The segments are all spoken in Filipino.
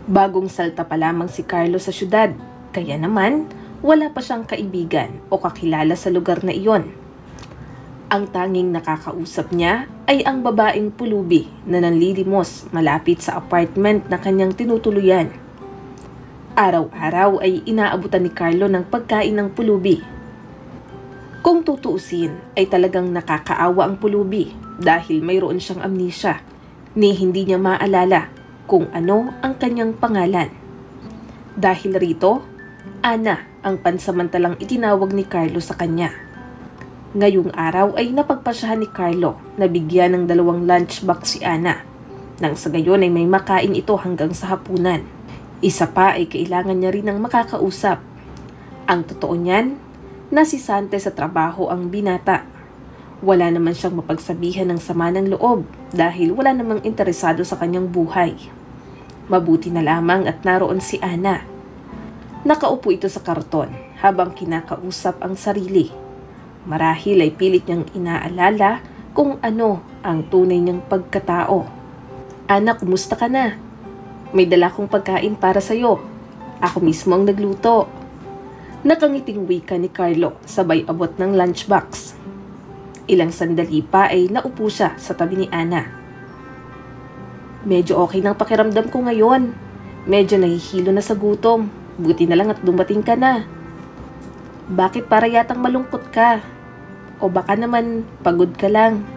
Bagong salta pa lamang si Carlo sa syudad, kaya naman wala pa siyang kaibigan o kakilala sa lugar na iyon. Ang tanging nakakausap niya ay ang babaeng pulubi na nanlilimos malapit sa apartment na kanyang tinutuluyan. Araw-araw ay inaabutan ni Carlo ng pagkain ng pulubi. Kung tutuusin ay talagang nakakaawa ang pulubi dahil mayroon siyang amnesia ni hindi niya maalala kung ano ang kanyang pangalan. Dahil rito, Ana ang pansamantalang itinawag ni Carlo sa kanya. Ngayong araw ay napagpasyahan ni Carlo na bigyan ng 2 lunchbox si Ana. Nang sa gayon ay may makain ito hanggang sa hapunan. Isa pa ay kailangan niya rin ng makakausap. Ang totoo niyan, nasisante sa trabaho ang binata. Wala naman siyang mapagsabihan ng sama ng loob dahil wala namang interesado sa kanyang buhay. Mabuti na lamang at naroon si Ana. Nakaupo ito sa karton habang kinakausap ang sarili. Marahil ay pilit niyang inaalala kung ano ang tunay niyang pagkatao. Ana, kumusta ka na? May dala kong pagkain para sa'yo. Ako mismo ang nagluto. Nakangiting wika ni Carlo sabay abot ng lunchbox. Ilang sandali pa ay naupo siya sa tabi ni Ana. Medyo okay ng pakiramdam ko ngayon. Medyo nahihilo na sa gutom. Buti na lang at dumating ka na. Bakit para yatang malungkot ka? O baka naman pagod ka lang?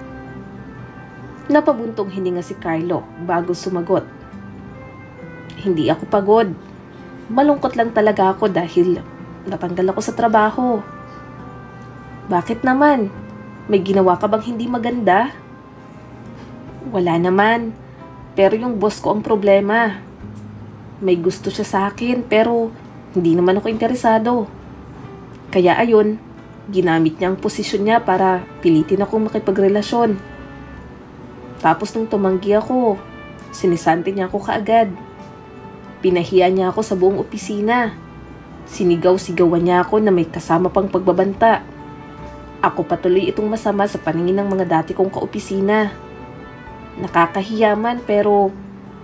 Napabuntong hininga si Carlo bago sumagot. Hindi ako pagod. Malungkot lang talaga ako dahil natanggal ako sa trabaho. Bakit naman? May ginawa ka bang hindi maganda? Wala naman. Pero yung boss ko ang problema. May gusto siya sa akin pero hindi naman ako interesado. Kaya ayun, ginamit niya ang posisyon niya para pilitin akong makipagrelasyon. Tapos nung tumanggi ako, sinisante niya ako kaagad. Pinahiya niya ako sa buong opisina. Sinigaw-sigawan niya ako na may kasama pang pagbabanta. Ako patuloy itong masama sa paningin ng mga dati kong kaopisina. Nakakahiya man pero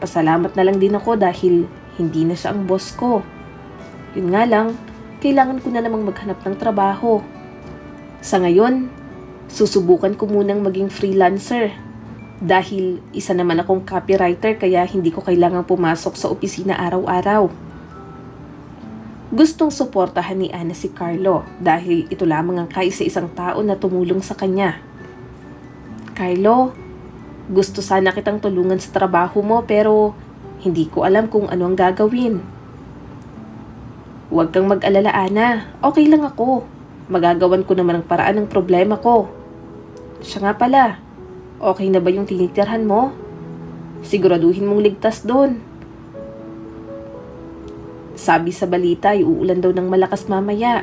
pasalamat na lang din ako dahil hindi na siya ang boss ko. Yun nga lang, kailangan ko na namang maghanap ng trabaho. Sa ngayon, susubukan ko munang maging freelancer. Dahil isa naman akong copywriter kaya hindi ko kailangang pumasok sa opisina araw-araw. Gustong suportahan ni Ana si Carlo dahil ito lamang ang kaisa-isang tao na tumulong sa kanya. Carlo, gusto sana kitang tulungan sa trabaho mo pero hindi ko alam kung ano ang gagawin. Huwag kang mag-alala, Ana. Okay lang ako. Magagawan ko naman ang paraan ng problema ko. Siya nga pala, okay na ba yung tinitirhan mo? Siguraduhin mong ligtas doon. Sabi sa balita ay uulan daw ng malakas mamaya.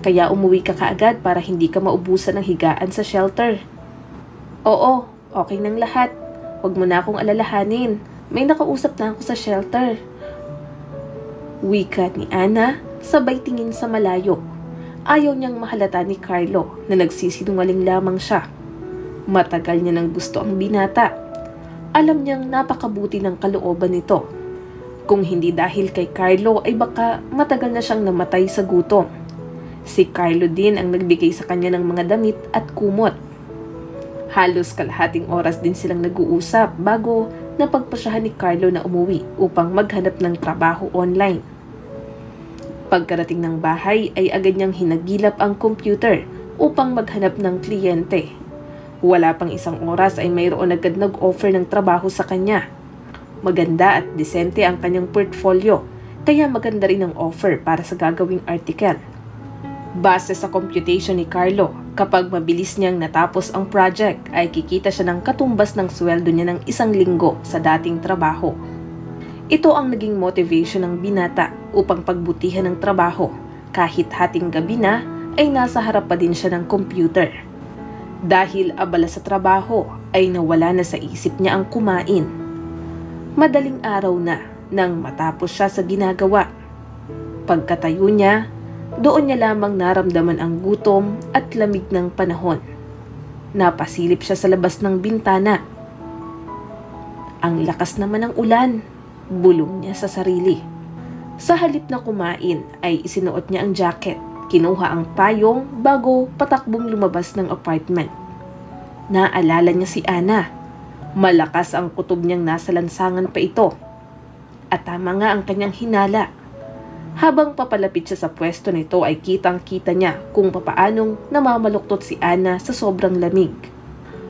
Kaya umuwi ka kaagad para hindi ka maubusan ng higaan sa shelter. Oo, okay nang lahat. Huwag mo na akong alalahanin. May nakausap na ako sa shelter. Wika ni Ana, sabay tingin sa malayo. Ayaw niyang mahalata ni Carlo na nagsisinungaling lamang siya. Matagal niya nang gusto ang binata. Alam niyang napakabuti ng kalooban nito. Kung hindi dahil kay Carlo ay baka matagal na siyang namatay sa gutom. Si Carlo din ang nagbigay sa kanya ng mga damit at kumot. Halos kalahating oras din silang nag-uusap bago napagpasyahan ni Carlo na umuwi upang maghanap ng trabaho online. Pagkarating ng bahay ay agad niyang hinagilap ang computer upang maghanap ng kliyente. Wala pang isang oras ay mayroon agad nag-offer ng trabaho sa kanya. Maganda at disente ang kanyang portfolio, kaya maganda rin ang offer para sa gagawing article. Base sa computation ni Carlo, kapag mabilis niyang natapos ang project ay kikita siya ng katumbas ng sweldo niya ng 1 linggo sa dating trabaho. Ito ang naging motivation ng binata upang pagbutihan ng trabaho. Kahit hating gabi na, ay nasa harap pa din siya ng computer. Dahil abala sa trabaho, ay nawala na sa isip niya ang kumain. Madaling araw na nang matapos siya sa ginagawa. Pagkatayo niya, doon niya lamang naramdaman ang gutom at lamig ng panahon. Napasilip siya sa labas ng bintana. Ang lakas naman ng ulan. Bulong niya sa sarili. Sa halip na kumain ay isinuot niya ang jacket, kinuha ang payong bago patakbong lumabas ng apartment. Naalala niya si Ana. Malakas ang kutob niyang nasa lansangan pa ito. At tama nga ang kanyang hinala. Habang papalapit siya sa pwesto nito ay kitang-kita niya kung papaanong namamaluktot si Ana sa sobrang lamig.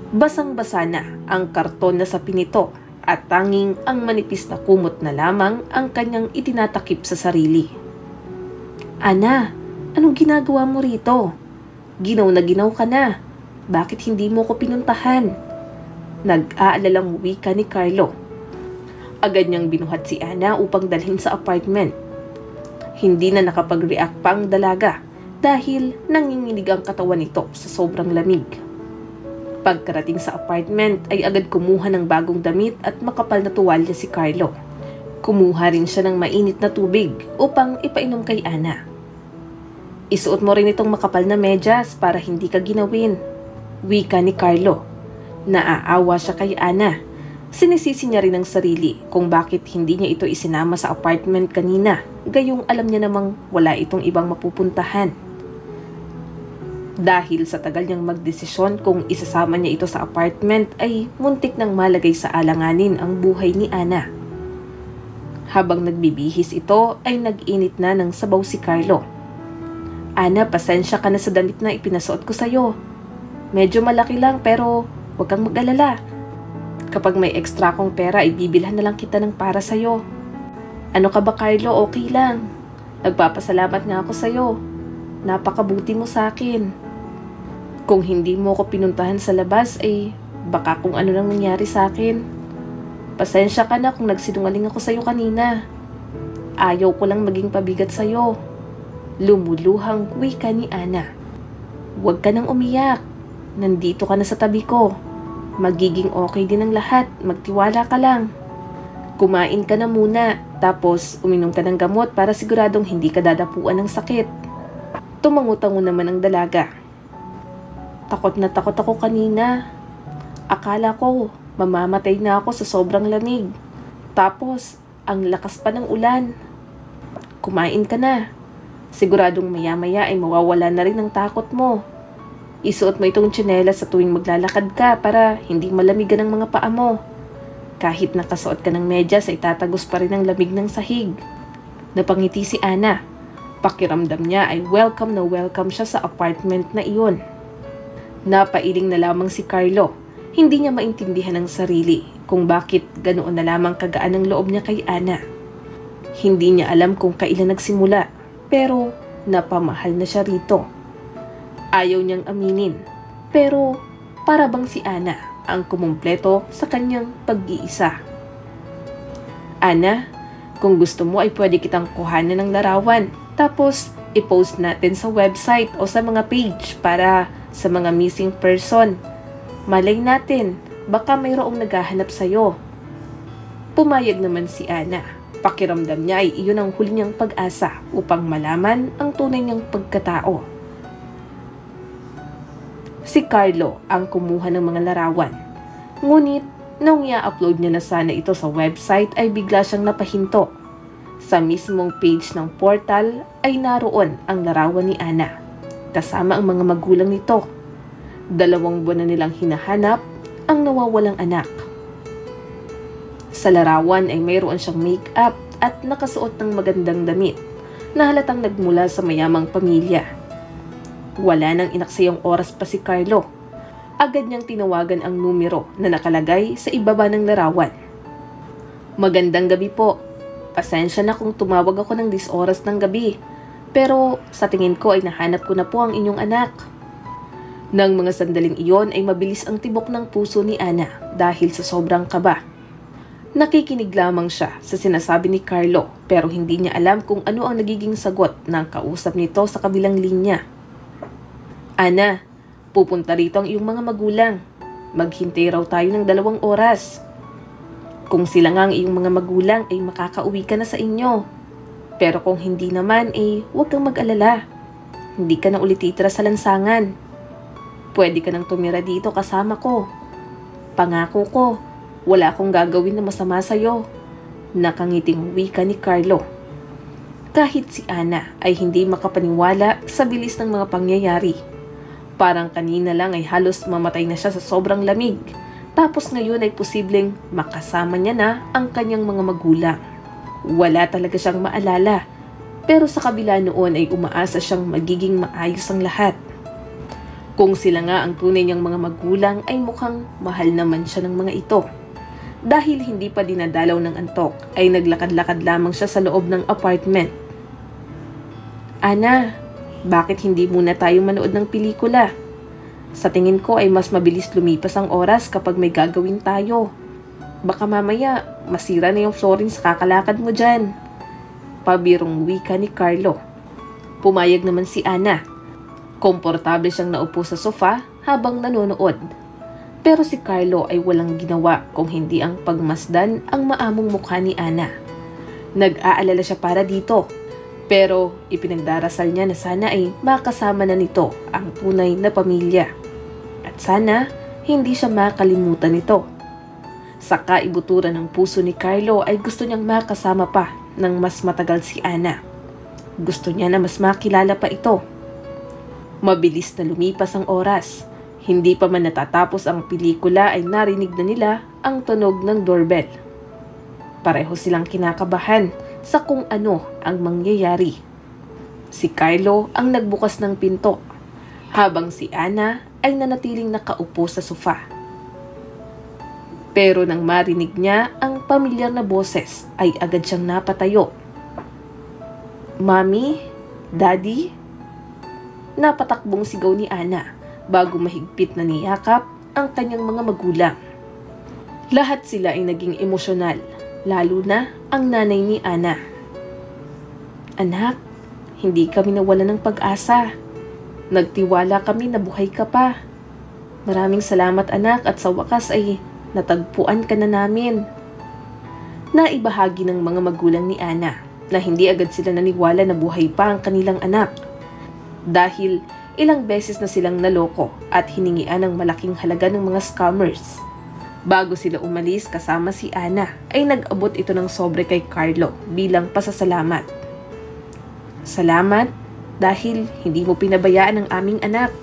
Basang-basa na ang karton na sapin nito at tanging ang manipis na kumot na lamang ang kanyang itinatakip sa sarili. Ana, anong ginagawa mo rito? Ginaw na ginaw ka na. Bakit hindi mo ko pinuntahan? Nag-aalalang wika ni Carlo. Agad niyang binuhat si Ana upang dalhin sa apartment. Hindi na nakapag-react pa ang dalaga dahil nanginginig ang katawan nito sa sobrang lamig. Pagkarating sa apartment ay agad kumuha ng bagong damit at makapal na tuwalya si Carlo. Kumuha rin siya ng mainit na tubig upang ipainom kay Ana. Isuot mo rin itong makapal na medyas para hindi ka ginawin. Wika ni Carlo. Naaawa siya kay Ana. Sinisisi niya rin ang sarili kung bakit hindi niya ito isinama sa apartment kanina, gayong alam niya namang wala itong ibang mapupuntahan. Dahil sa tagal niyang magdesisyon kung isasama niya ito sa apartment ay muntik nang malagay sa alanganin ang buhay ni Ana. Habang nagbibihis ito ay nag-init na ng sabaw si Carlo. Ana, pasensya ka na sa damit na ipinasuot ko sa'yo. Medyo malaki lang pero huwag kang mag-alala. Kapag may extra kong pera, ibibilhan na lang kita ng para sa'yo. Ano ka ba, Carlo? Okay lang. Nagpapasalamat nga ako sa'yo. Napakabuti mo sa akin. Kung hindi mo ko pinuntahan sa labas, ay baka kung ano nang nangyari sa akin. Pasensya ka na kung nagsinungaling ako sa'yo kanina. Ayaw ko lang maging pabigat sa'yo. Lumuluhang wika ni Ana. Huwag ka nang umiyak. Nandito ka na sa tabi ko. Magiging okay din ang lahat. Magtiwala ka lang. Kumain ka na muna, tapos uminom ka ng gamot para siguradong hindi ka dadapuan ng sakit. Tumangutango naman ang dalaga. Takot na takot ako kanina. Akala ko mamamatay na ako sa sobrang lamig. Tapos, ang lakas pa ng ulan. Kumain ka na. Siguradong maya-maya ay mawawala na rin ang takot mo. Isuot mo itong tsinelas sa tuwing maglalakad ka para hindi malamigan ang mga paa mo. Kahit nakasuot ka ng medyas ay tatagos pa rin ang lamig ng sahig. Napangiti si Ana. Pakiramdam niya ay welcome na welcome siya sa apartment na iyon. Napailing na lamang si Carlo. Hindi niya maintindihan ang sarili kung bakit ganoon na lamang kagaan ang loob niya kay Ana. Hindi niya alam kung kailan nagsimula, pero napamahal na siya rito. Ayaw niyang aminin, pero para bang si Ana ang kumumpleto sa kanyang pag-iisa. Ana, kung gusto mo ay pwede kitang kuhanan ng larawan, tapos i-post natin sa website o sa mga page para sa mga missing person. Malay natin, baka mayroong naghahanap sa'yo. Pumayag naman si Ana. Pakiramdam niya ay iyon ang huli niyang pag-asa upang malaman ang tunay niyang pagkatao. Si Carlo ang kumuha ng mga larawan. Ngunit, nung i-upload niya na sana ito sa website ay bigla siyang napahinto. Sa mismong page ng portal ay naroon ang larawan ni Ana, kasama ang mga magulang nito. 2 buwan na nilang hinahanap ang nawawalang anak. Sa larawan ay mayroon siyang make-up at nakasuot ng magandang damit na halatang nagmula sa mayamang pamilya. Wala nang inaksayang oras pa si Carlo. Agad niyang tinawagan ang numero na nakalagay sa ibaba ng larawan. Magandang gabi po. Pasensya na kung tumawag ako ng 10 oras ng gabi. Pero sa tingin ko ay nahanap ko na po ang inyong anak. Nang mga sandaling iyon ay mabilis ang tibok ng puso ni Ana dahil sa sobrang kaba. Nakikinig lamang siya sa sinasabi ni Carlo pero hindi niya alam kung ano ang nagiging sagot ng kausap nito sa kabilang linya. Ana, pupunta rito ang iyong mga magulang. Maghintay raw tayo ng 2 oras. Kung sila nga ang iyong mga magulang ay makakauwi ka na sa inyo. Pero kung hindi naman huwag kang mag-alala. Hindi ka na ulit titira sa lansangan. Pwede ka nang tumira dito kasama ko. Pangako ko, wala akong gagawin na masama sa'yo. Nakangiting wika ni Carlo. Kahit si Ana ay hindi makapaniwala sa bilis ng mga pangyayari. Parang kanina lang ay halos mamatay na siya sa sobrang lamig. Tapos ngayon ay posibleng makasama niya na ang kanyang mga magulang. Wala talaga siyang maalala. Pero sa kabila noon ay umaasa siyang magiging maayos ang lahat. Kung sila nga ang tunay niyang mga magulang ay mukhang mahal naman siya ng mga ito. Dahil hindi pa dinadalaw ng antok ay naglakad-lakad lamang siya sa loob ng apartment. Ana, bakit hindi muna tayo manood ng pelikula? Sa tingin ko ay mas mabilis lumipas ang oras kapag may gagawin tayo. Baka mamaya masira na yung flooring sa kakalakad mo dyan. Pabirong wika ni Carlo. Pumayag naman si Ana. Komportable siyang naupo sa sofa habang nanonood. Pero si Carlo ay walang ginawa kung hindi ang pagmasdan ang maamong mukha ni Ana. Nag-aalala siya para dito. Pero ipinagdarasal niya na sana ay makasama na nito ang tunay na pamilya. At sana hindi siya makalimutan nito. Sa kaibuturan ng puso ni Carlo ay gusto niyang makasama pa ng mas matagal si Ana. Gusto niya na mas makilala pa ito. Mabilis na lumipas ang oras. Hindi pa man natatapos ang pelikula ay narinig na nila ang tunog ng doorbell. Pareho silang kinakabahan sa kung ano ang mangyayari. Si Carlo ang nagbukas ng pinto, habang si Ana ay nanatiling nakaupo sa sofa. Pero nang marinig niya ang pamilyar na boses, ay agad siyang napatayo. Mami? Daddy? Napatakbong sigaw ni Ana bago mahigpit na niyakap ang kanyang mga magulang. Lahat sila ay naging emosyonal, lalo na ang nanay ni Ana. Anak, hindi kami nawalan ng pag-asa. Nagtiwala kami na buhay ka pa. Maraming salamat anak at sa wakas ay natagpuan ka na namin. Naibahagi ng mga magulang ni Ana na hindi agad sila naniwala na buhay pa ang kanilang anak. Dahil ilang beses na silang naloko at hiningian ng malaking halaga ng mga scammers. Bago sila umalis kasama si Ana ay nag-abot ito ng sobre kay Carlo bilang pasasalamat. Salamat dahil hindi mo pinabayaan ang aming anak.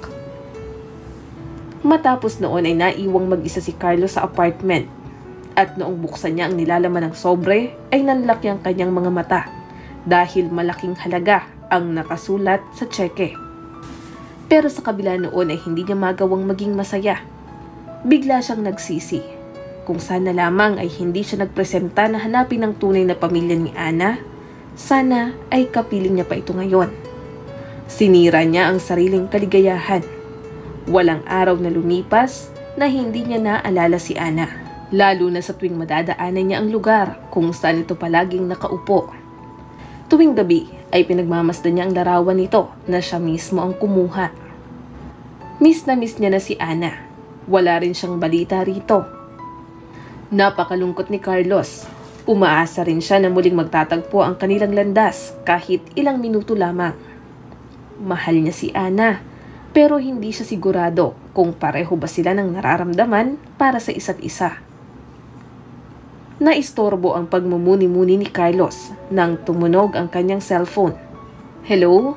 Matapos noon ay naiwang mag-isa si Carlo sa apartment at noong buksan niya ang nilalaman ng sobre ay nanlaki ang kanyang mga mata dahil malaking halaga ang nakasulat sa tseke. Pero sa kabila noon ay hindi niya magawang maging masaya. Bigla siyang nagsisi. Kung sana lamang ay hindi siya nagpresenta na hanapin ang tunay na pamilya ni Ana, sana ay kapiling niya pa ito ngayon. Sinira niya ang sariling kaligayahan. Walang araw na lumipas na hindi niya naalala si Ana, lalo na sa tuwing madadaanan niya ang lugar kung saan ito palaging nakaupo. Tuwing gabi ay pinagmamasdan niya ang larawan nito na siya mismo ang kumuha. Miss na miss niya na si Ana. Wala rin siyang balita rito. Napakalungkot ni Carlos. Umaasa rin siya na muling magtatagpo ang kanilang landas kahit ilang minuto lamang. Mahal niya si Ana, pero hindi siya sigurado kung pareho ba sila ng nararamdaman para sa isa't isa. Naistorbo ang pagmumuni-muni ni Carlos nang tumunog ang kanyang cellphone. Hello?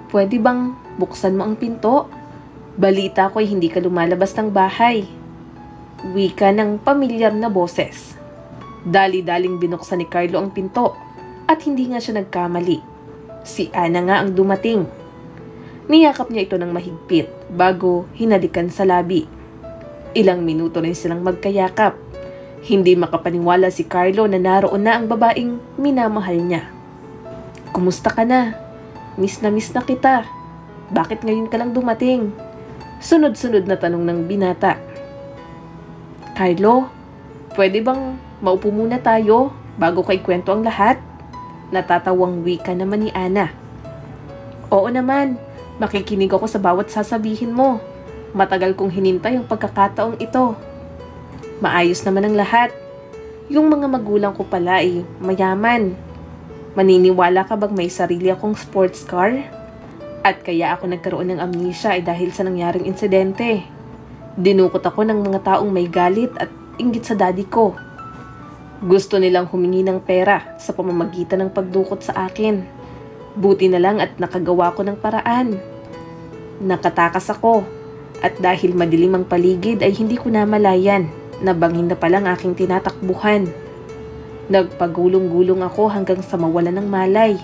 Pwede bang buksan mo ang pinto? Balita ko ay hindi ka lumalabas ng bahay. Wika ng pamilyar na boses. Dali-daling binuksan ni Carlo ang pinto at hindi nga siya nagkamali. Si Ana nga ang dumating. Niyakap niya ito ng mahigpit bago hinalikan sa labi. Ilang minuto rin silang magkayakap. Hindi makapaniwala si Carlo na naroon na ang babaeng minamahal niya. Kumusta ka na? Miss na kita. Bakit ngayon ka lang dumating? Sunod-sunod na tanong ng binata. Carlo, pwede bang maupo muna tayo bago kay kwento ang lahat? Natatawang wika naman ni Ana. Oo naman, makikinig ako sa bawat sasabihin mo. Matagal kong hinintay ang pagkakataong ito. Maayos naman ang lahat. Yung mga magulang ko pala ay mayaman. Maniniwala ka bang may sarili akong sports car? At kaya ako nagkaroon ng amnesia ay dahil sa nangyaring insidente. Dinukot ako ng mga taong may galit at inggit sa daddy ko. Gusto nilang humingi ng pera sa pamamagitan ng pagdukot sa akin. Buti na lang at nakagawa ko ng paraan. Nakatakas ako at dahil madilim ang paligid ay hindi ko namalayan na bangin na palang aking tinatakbuhan. Nagpagulong-gulong ako hanggang sa mawalan ng malay.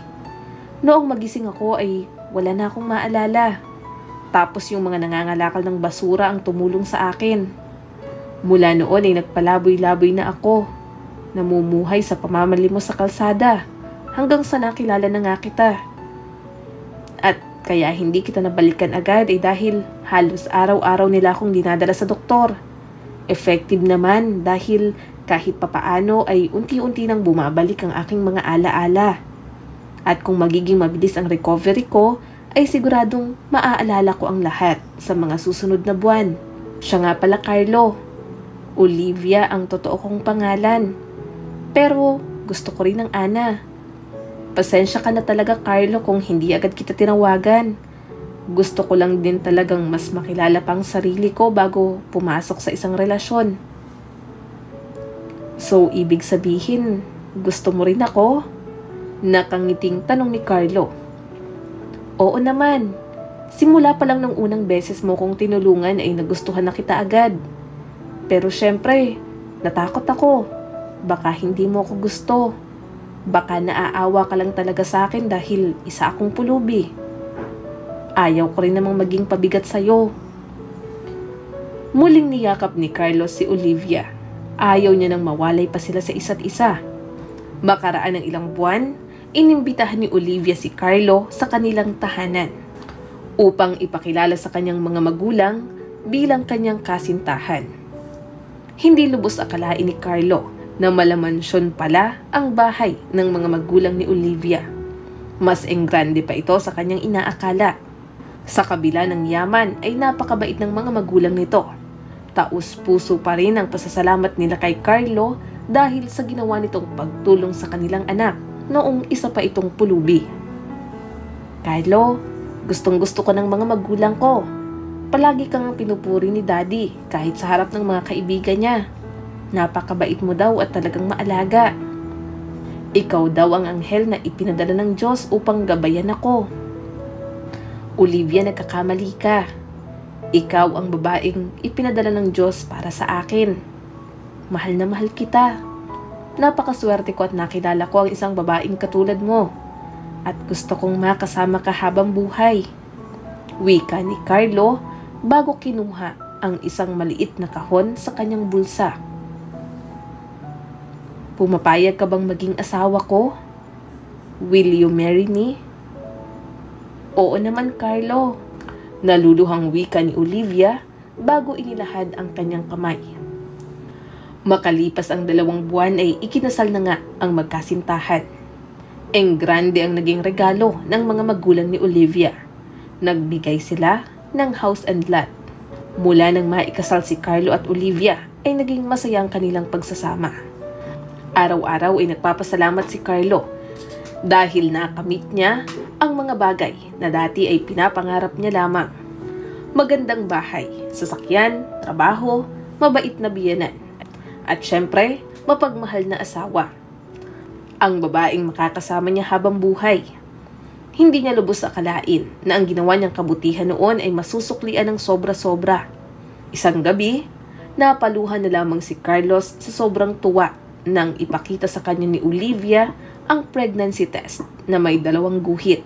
Noong magising ako ay wala na akong maalala. Tapos yung mga nangangalakal ng basura ang tumulong sa akin. Mula noon ay nagpalaboy-laboy na ako. Namumuhay sa pamamalimos sa kalsada hanggang sa nakilala na nga kita. At kaya hindi kita nabalikan agad ay dahil halos araw-araw nila akong dinadala sa doktor. Effective naman dahil kahit papaano ay unti-unti nang bumabalik ang aking mga alaala. At kung magiging mabilis ang recovery ko, ay siguradong maaalala ko ang lahat sa mga susunod na buwan. Siya nga pala Carlo. Olivia ang totoo kong pangalan. Pero gusto ko rin ng Ana. Pasensya ka na talaga Carlo kung hindi agad kita tinawagan. Gusto ko lang din talagang mas makilala pang sarili ko bago pumasok sa isang relasyon. So, ibig sabihin, gusto mo rin ako? Nakangiting tanong ni Carlo. Oo naman. Simula pa lang ng unang beses mo kong tinulungan ay nagustuhan na kita agad. Pero syempre, natakot ako. Baka hindi mo ako gusto. Baka naaawa ka lang talaga sa akin dahil isa akong pulubi. Ayaw ko rin namang maging pabigat sa'yo. Muling niyakap ni Carlos si Olivia. Ayaw niya nang mawalay pa sila sa isa't isa. Makaraan ng ilang buwan, inimbitahan ni Olivia si Carlo sa kanilang tahanan upang ipakilala sa kanyang mga magulang bilang kanyang kasintahan. Hindi lubos akalain ni Carlo na malamansyon pala ang bahay ng mga magulang ni Olivia. Mas enggrande pa ito sa kanyang inaakala. Sa kabila ng yaman ay napakabait ng mga magulang nito. Taus-puso pa rin ang pasasalamat nila kay Carlo dahil sa ginawa nitong pagtulong sa kanilang anak noong isa pa itong pulubi. Carlo, gustong-gusto ko ng mga magulang ko. Palagi kang pinupuri ni Daddy kahit sa harap ng mga kaibigan niya. Napakabait mo daw at talagang maalaga. Ikaw daw ang anghel na ipinadala ng Diyos upang gabayan ako. Olivia, nagkakamali ka. Ikaw ang babaeng ipinadala ng Diyos para sa akin. Mahal na mahal kita. Napakaswerte ko at nakilala ko ang isang babaeng katulad mo. At gusto kong makasama ka habang buhay. Wika ni Carlo bago kinuha ang isang maliit na kahon sa kanyang bulsa. Pumapayag ka bang maging asawa ko? Will you marry me? Oo naman, Carlo. Naluluhang wika ni Olivia bago inilahad ang kanyang kamay. Makalipas ang 2 buwan ay ikinasal na nga ang magkasintahan. Enggrande ang naging regalo ng mga magulang ni Olivia. Nagbigay sila ng house and lot. Mula nang maikasal si Carlo at Olivia ay naging masayang kanilang pagsasama. Araw-araw ay nagpapasalamat si Carlo dahil nakamit niya ang mga bagay na dati ay pinapangarap niya lamang. Magandang bahay, sasakyan, trabaho, mabait na biyenan, at syempre, mapagmahal na asawa. Ang babaeng makakasama niya habang buhay. Hindi niya lubos akalain na ang ginawa niyang kabutihan noon ay masusuklian ng sobra-sobra. Isang gabi, napaluhan na lamang si Carlos sa sobrang tuwa nang ipakita sa kanya ni Olivia ang pregnancy test na may 2 guhit.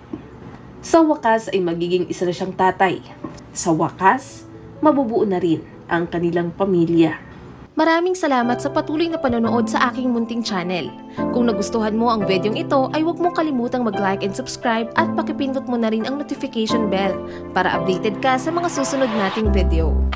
Sa wakas ay magiging isa na siyang tatay. Sa wakas, mabubuo na rin ang kanilang pamilya. Maraming salamat sa patuloy na panonood sa aking munting channel. Kung nagustuhan mo ang videong ito ay huwag mong kalimutang mag-like and subscribe at pakipindot mo na rin ang notification bell para updated ka sa mga susunod nating video.